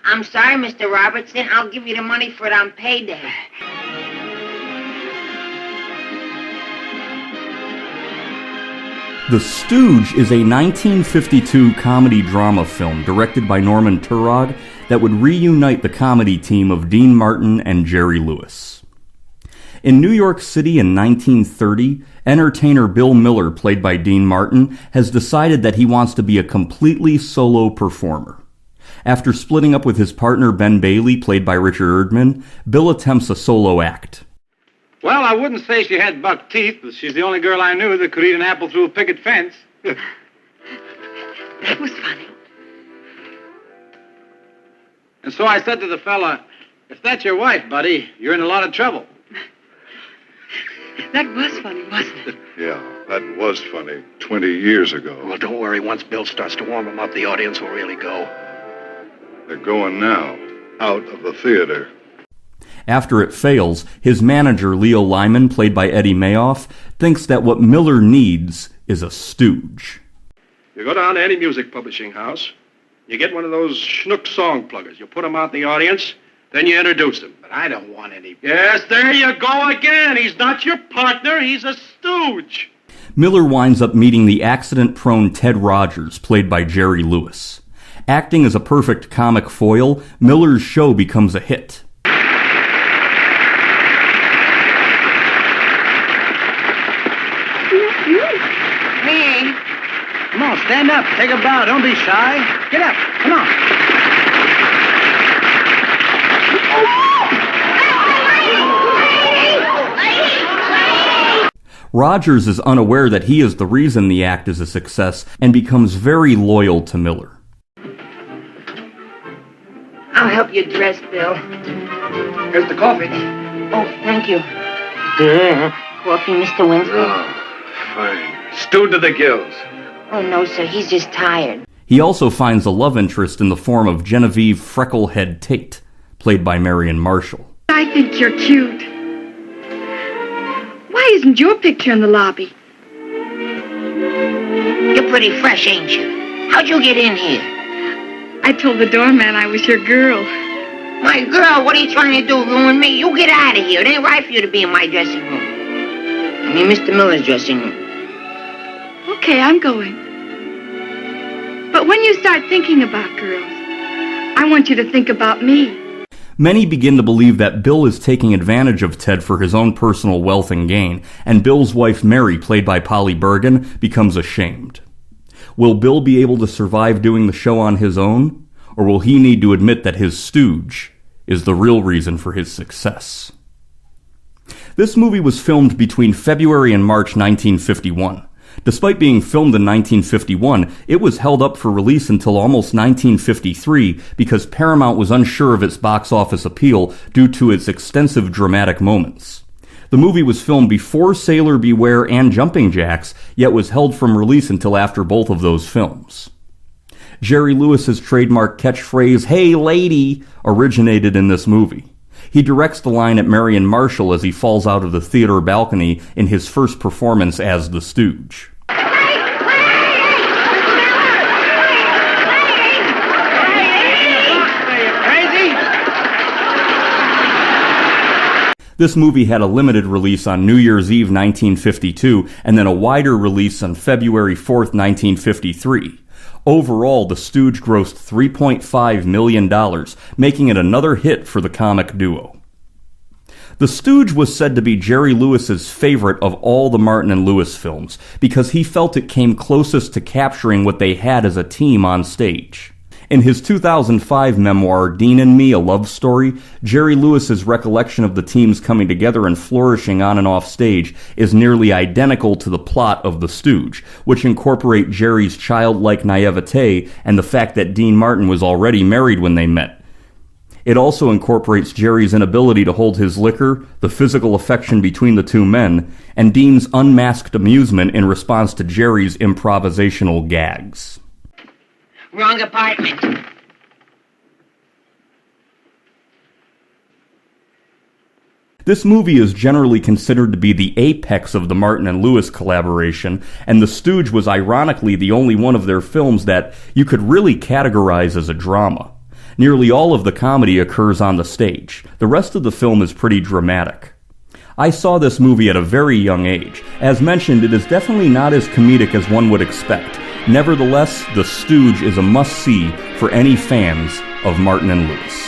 I'm sorry, Mr. Robertson. I'll give you the money for it on payday. The Stooge is a 1952 comedy-drama film directed by Norman Turog that would reunite the comedy team of Dean Martin and Jerry Lewis. In New York City in 1930, entertainer Bill Miller, played by Dean Martin, has decided that he wants to be a completely solo performer. After splitting up with his partner Ben Bailey, played by Richard Erdman, Bill attempts a solo act. Well, I wouldn't say she had buck teeth, but she's the only girl I knew that could eat an apple through a picket fence. That was funny. And so I said to the fella, if that's your wife, buddy, you're in a lot of trouble. That was funny, wasn't it? Yeah, that was funny 20 years ago. Well, don't worry. Once Bill starts to warm him up, the audience will really go. They're going now, out of the theater. After it fails, his manager, Leo Lyman, played by Eddie Mayoff, thinks that what Miller needs is a stooge. You go down to any music publishing house, you get one of those schnook song pluggers. You put them out in the audience, then you introduce them. But I don't want any... Yes, there you go again. He's not your partner, he's a stooge. Miller winds up meeting the accident-prone Ted Rogers, played by Jerry Lewis. Acting as a perfect comic foil, Miller's show becomes a hit. Me? Come on, stand up. Take a bow. Don't be shy. Get up. Come on. Rogers is unaware that he is the reason the act is a success and becomes very loyal to Miller. I'll help you dress, Bill. Here's the coffee. Oh, thank you. Coffee, Mr. Winsley? Oh, fine. Stewed to the gills. Oh, no, sir. He's just tired. He also finds a love interest in the form of Genevieve Frecklehead Tate, played by Marion Marshall. I think you're cute. Why isn't your picture in the lobby? You're pretty fresh, ain't you? How'd you get in here? I told the doorman I was your girl. My girl, what are you trying to do? Ruin me? You get out of here. It ain't right for you to be in my dressing room. I mean, Mr. Miller's dressing room. Okay, I'm going. But when you start thinking about girls, I want you to think about me. Many begin to believe that Bill is taking advantage of Ted for his own personal wealth and gain, and Bill's wife Mary, played by Polly Bergen, becomes ashamed. Will Bill be able to survive doing the show on his own, or will he need to admit that his stooge is the real reason for his success? This movie was filmed between February and March 1951. Despite being filmed in 1951, it was held up for release until almost 1953 because Paramount was unsure of its box office appeal due to its extensive dramatic moments. The movie was filmed before Sailor Beware and Jumping Jacks, yet was held from release until after both of those films. Jerry Lewis's trademark catchphrase, "Hey lady," originated in this movie. He directs the line at Marion Marshall as he falls out of the theater balcony in his first performance as the Stooge. This movie had a limited release on New Year's Eve 1952 and then a wider release on February 4th, 1953. Overall, The Stooge grossed $3.5 million, making it another hit for the comic duo. The Stooge was said to be Jerry Lewis's favorite of all the Martin and Lewis films because he felt it came closest to capturing what they had as a team on stage. In his 2005 memoir, Dean and Me, A Love Story, Jerry Lewis's recollection of the teams coming together and flourishing on and off stage is nearly identical to the plot of The Stooge, which incorporate Jerry's childlike naivete and the fact that Dean Martin was already married when they met. It also incorporates Jerry's inability to hold his liquor, the physical affection between the two men, and Dean's unmasked amusement in response to Jerry's improvisational gags. Wrong apartment. This movie is generally considered to be the apex of the Martin and Lewis collaboration, and The Stooge was ironically the only one of their films that you could really categorize as a drama. Nearly all of the comedy occurs on the stage. The rest of the film is pretty dramatic. I saw this movie at a very young age. As mentioned, it is definitely not as comedic as one would expect. Nevertheless, The Stooge is a must-see for any fans of Martin and Lewis.